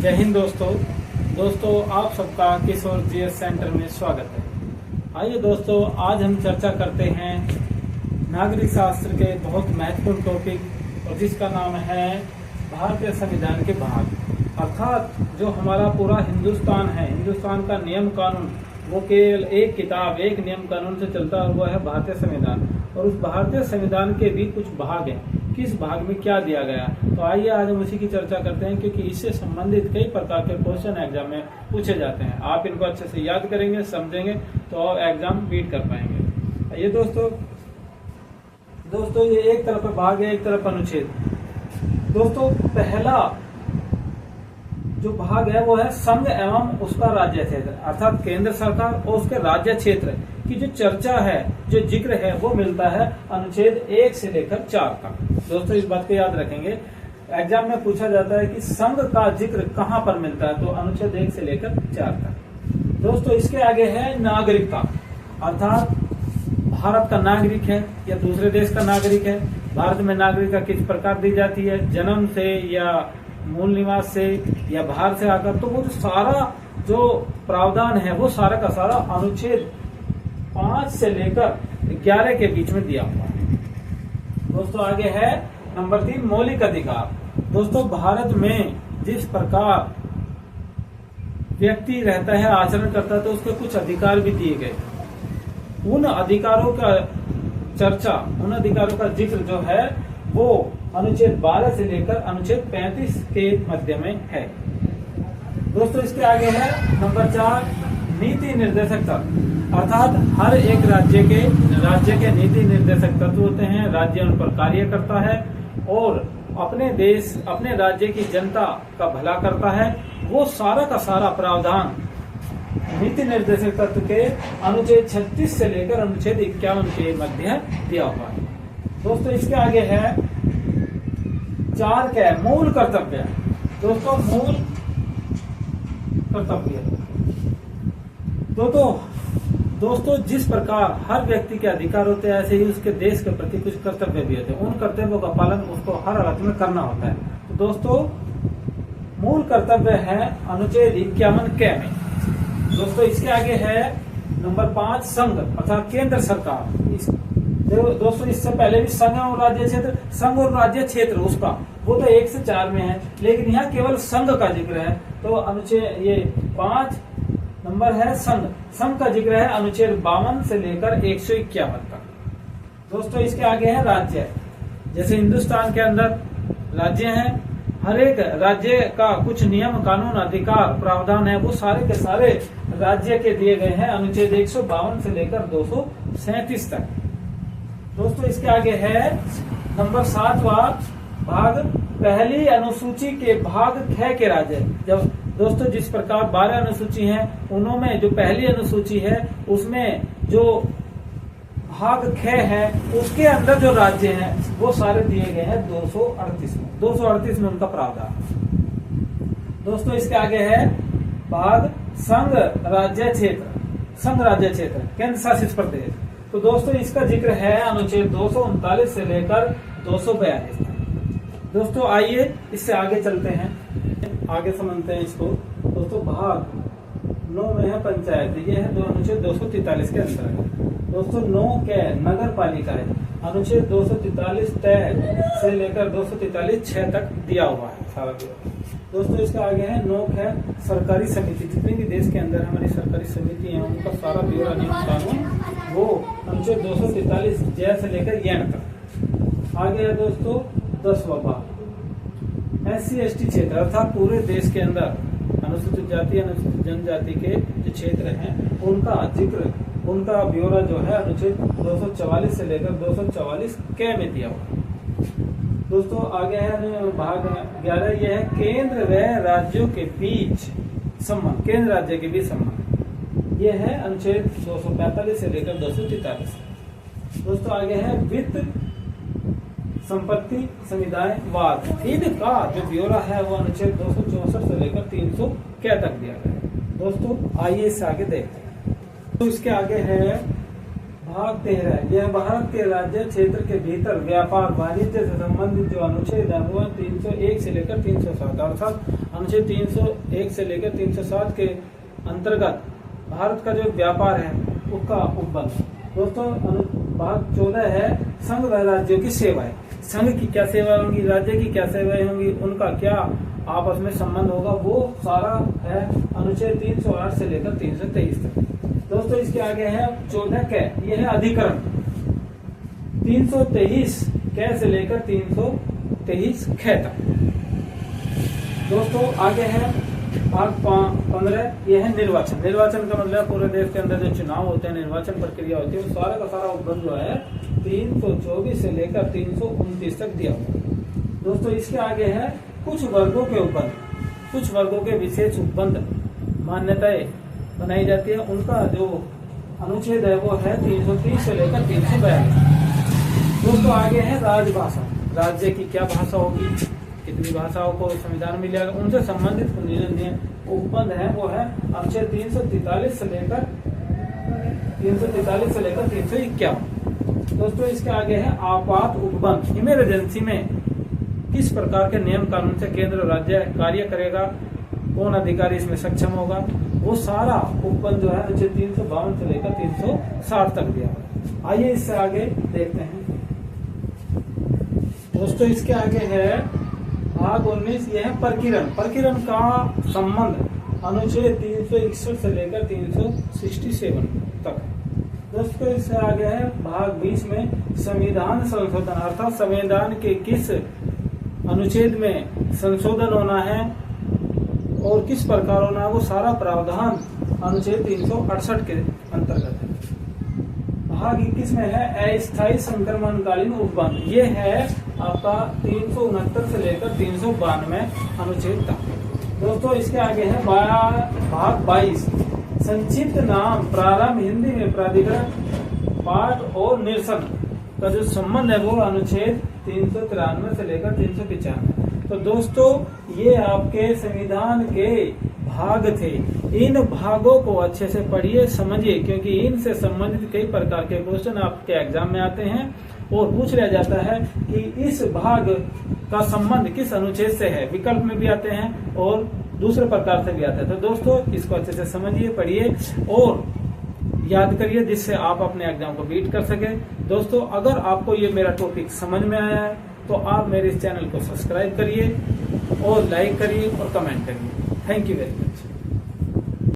जय हिंद दोस्तों आप सबका किशोर जीएस सेंटर में स्वागत है। आइए दोस्तों, आज हम चर्चा करते हैं नागरिक शास्त्र के बहुत महत्वपूर्ण टॉपिक और जिसका नाम है भारतीय संविधान के भाग, अर्थात जो हमारा पूरा हिंदुस्तान है, हिंदुस्तान का नियम कानून वो केवल एक किताब, एक नियम कानून से चलता है, वो है भारतीय संविधान। और उस भारतीय संविधान के भी कुछ भाग हैं, किस भाग में क्या दिया गया। तो आइए आज हम उसी की चर्चा करते हैं, क्योंकि इससे संबंधित कई प्रकार के क्वेश्चन एग्जाम में पूछे जाते हैं। आप इनको अच्छे से याद करेंगे, समझेंगे तो एग्जाम बीट कर पाएंगे। ये दोस्तों ये एक तरफ भाग है, एक तरफ अनुच्छेद। दोस्तों पहला जो भाग है वो है संघ एवं उसका राज्य क्षेत्र, अर्थात केंद्र सरकार और उसके राज्य क्षेत्र की जो चर्चा है, जो जिक्र है, वो मिलता है अनुच्छेद 1 से लेकर 4 का। दोस्तों इस बात को याद रखेंगे, एग्जाम में पूछा जाता है कि संघ का जिक्र कहाँ पर मिलता है, तो अनुच्छेद 1 से लेकर 4 का। दोस्तों इसके आगे है नागरिकता, अर्थात भारत का नागरिक है या दूसरे देश का नागरिक है, भारत में नागरिकता किस प्रकार दी जाती है, जन्म से या मूल निवास से या बाहर से आकर, तो वो सारा जो प्रावधान है वो सारा का सारा अनुच्छेद 5 से लेकर 11 के बीच में दिया हुआ है। दोस्तों आगे है नंबर 3 मौलिक अधिकार। दोस्तों भारत में जिस प्रकार व्यक्ति रहता है, आचरण करता है, तो उसके कुछ अधिकार भी दिए गए। उन अधिकारों का चर्चा, उन अधिकारों का जिक्र जो है वो अनुच्छेद 12 से लेकर अनुच्छेद 35 के मध्य में है। दोस्तों इसके आगे है नंबर 4 नीति निर्देशक तत्व, अर्थात हर एक राज्य के नीति निर्देशक तत्व होते हैं, राज्य उन पर कार्य करता है और अपने राज्य की जनता का भला करता है। वो सारा का सारा प्रावधान नीति निर्देशक तत्व के अनुच्छेद 36 से लेकर अनुच्छेद 51 के मध्य दिया हुआ है। दोस्तों इसके आगे है 4 क्या है, मूल कर्तव्य। दोस्तों मूल कर्तव्य दोस्तों जिस प्रकार हर व्यक्ति के अधिकार होते हैं, ऐसे ही उसके देश के प्रति कुछ कर्तव्य भी होते हैं। उन कर्तव्यों का पालन उसको हर हालत में करना होता है। तो दोस्तों मूल कर्तव्य है अनुच्छेद 51 के में। दोस्तों इसके आगे है नंबर 5 संघ, अर्थात केंद्र सरकार। दोस्तों इससे पहले भी संघ और राज्य क्षेत्र, संघ और राज्य क्षेत्र उसका वो तो 1 से 4 में है, लेकिन यहाँ केवल संघ का जिक्र है। तो अनुच्छेद ये 5 नंबर है संघ का जिक्र है अनुच्छेद 52 से लेकर 151 तक। दोस्तों इसके आगे है राज्य। जैसे हिंदुस्तान के अंदर राज्य हैं, हर एक राज्य का कुछ नियम कानून अधिकार प्रावधान है, वो सारे के सारे राज्य के दिए गए हैं अनुच्छेद 152 से लेकर 237 तक। दोस्तों इसके आगे है नंबर 7वां भाग, पहली अनुसूची के भाग ख के राज्य। जब दोस्तों जिस प्रकार 12 अनुसूची हैं, उनमें जो पहली अनुसूची है उसमें जो भाग ख है उसके अंदर जो राज्य हैं वो सारे दिए गए हैं 238 में उनका प्रावधान। दोस्तों इसके आगे है भाग संघ राज्य क्षेत्र केंद्र शासित प्रदेश। तो दोस्तों इसका जिक्र है अनुच्छेद 239 से लेकर 242 तक। दोस्तों आइए इससे आगे चलते हैं, आगे समझते हैं इसको। दोस्तों भाग 9 में है पंचायत, ये है अनुच्छेद 243 के अंतर्गत। दोस्तों 9 के नगर पालिका है, अनुच्छेद 243 तय से लेकर 243 6 तक दिया हुआ है सारा ब्यौरा। दोस्तों इसका आगे है 9 है सरकारी समिति। जितनी भी देश के अंदर हमारी सरकारी समिति है उनका सारा ब्यौरा नियम कानून वो अनुच्छेद 243 जय से लेकर यन तक। आगे है दोस्तों 10वां भाग SC/ST क्षेत्र, अर्थात पूरे देश के अंदर अनुसूचित जाति अनुसूचित जनजाति के जो क्षेत्र हैं उनका जिक्र, उनका ब्यौरा जो है अनुच्छेद 244 से लेकर 244 के में दिया हुआ। दोस्तों आगे है भाग 11, यह है केंद्र व राज्यों के बीच संबंध, केंद्र राज्य के बीच संबंध। यह है अनुच्छेद 245 से लेकर 243। दोस्तों आगे है वित्त संपत्ति समुदायवाद, इनका जो ब्यौरा है वो अनुच्छेद 264 से लेकर 300 क्या तक दिया गया है। दोस्तों आइए इससे आगे देखते हैं। तो इसके आगे है भाग 13 यह भारत के राज्य क्षेत्र के भीतर व्यापार वाणिज्य से संबंधित जो अनुच्छेद है वो 301 से लेकर 307 अर्थात अनुच्छेद 301 से लेकर 307 के अंतर्गत भारत का जो व्यापार है उसका उपबंध। दोस्तों भाग 14 है संघ व राज्यों की सेवाएं। संघ की क्या सेवाएं होंगी, राज्य की क्या सेवाएं होंगी, उनका क्या आपस में संबंध होगा, वो सारा है अनुच्छेद 308 से लेकर 323 तक। दोस्तों इसके आगे है 14 कै, यह है अधिकरण 323 कै से लेकर 323 ख तक। दोस्तों आगे है भाग 15 यह है निर्वाचन। निर्वाचन का मतलब पूरे देश के अंदर जो चुनाव होते हैं, निर्वाचन प्रक्रिया होती है, वो सारा का सारा उपबंध जो है 324 से लेकर 329 तक दिया हुआ। दोस्तों इसके आगे है कुछ वर्गों के उपबंध। कुछ वर्गों के विशेष उपबंध मान्यताएं बनाई जाती है, उनका जो अनुच्छेद है वो है 330 से लेकर 342। दोस्तों आगे है राजभाषा। राज्य की क्या भाषा होगी, कितनी भाषाओं को संविधान में लिया गया, उनसे संबंधित उपबंध है वो है अनुच्छेद 343 से लेकर 351। दोस्तों इसके आगे है आपात उपबंध। इमरजेंसी में किस प्रकार के नियम कानून से केंद्र और राज्य कार्य करेगा, कौन अधिकारी इसमें सक्षम होगा, वो सारा उपबंध जो है अनुच्छेद 352 से लेकर 360 तक दिया हुआ है। आइए इससे आगे देखते हैं। दोस्तों इसके आगे है भाग 19 यह है प्रकीर्णन। प्रकीर्णन का संबंध अनुच्छेद 361 से लेकर 367 तक। दोस्तों इससे आगे है भाग 20 में संविधान संशोधन अर्थात संविधान के किस अनुच्छेद में संशोधन होना है और किस प्रकार होना है, वो सारा प्रावधान अनुच्छेद 368 के अंतर्गत है। भाग 21 में है अस्थायी संक्रमणकालीन उपबंध। ये है आपका 369 से लेकर 392 अनुच्छेद तक। दोस्तों इसके आगे है भाग 22 संक्षिप्त नाम प्रारंभ हिंदी में प्राधिकरण पाठ और निरसन का जो संबंध है वो अनुच्छेद 393 से लेकर 395। तो दोस्तों ये आपके संविधान के भाग थे। इन भागों को अच्छे से पढ़िए, समझिए, क्योंकि इनसे संबंधित कई प्रकार के क्वेश्चन आपके एग्जाम में आते हैं और पूछ लिया जाता है कि इस भाग का संबंध किस अनुच्छेद से है। विकल्प में भी आते हैं और दूसरे प्रकार से भी आते हैं। तो दोस्तों इसको अच्छे से समझिए, पढ़िए और याद करिए, जिससे आप अपने एग्जाम को बीट कर सके। दोस्तों अगर आपको ये मेरा टॉपिक समझ में आया है तो आप मेरे इस चैनल को सब्सक्राइब करिए और लाइक करिए और कमेंट करिए। Thank you very much.